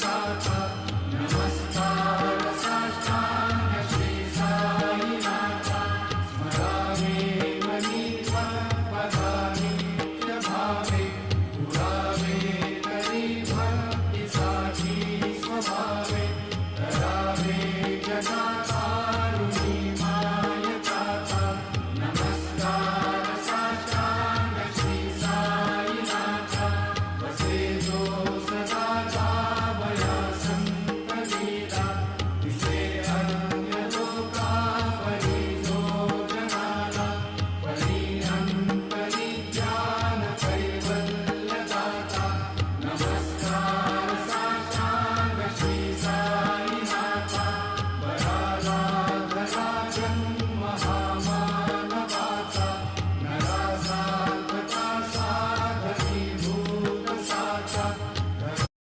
गाथा नमस्कार साष्टांग श्री साईनाथा स्मरामि मनी पदानि भावे पुरावे तरी भक्तीसाठी स्वभावे करावे जगा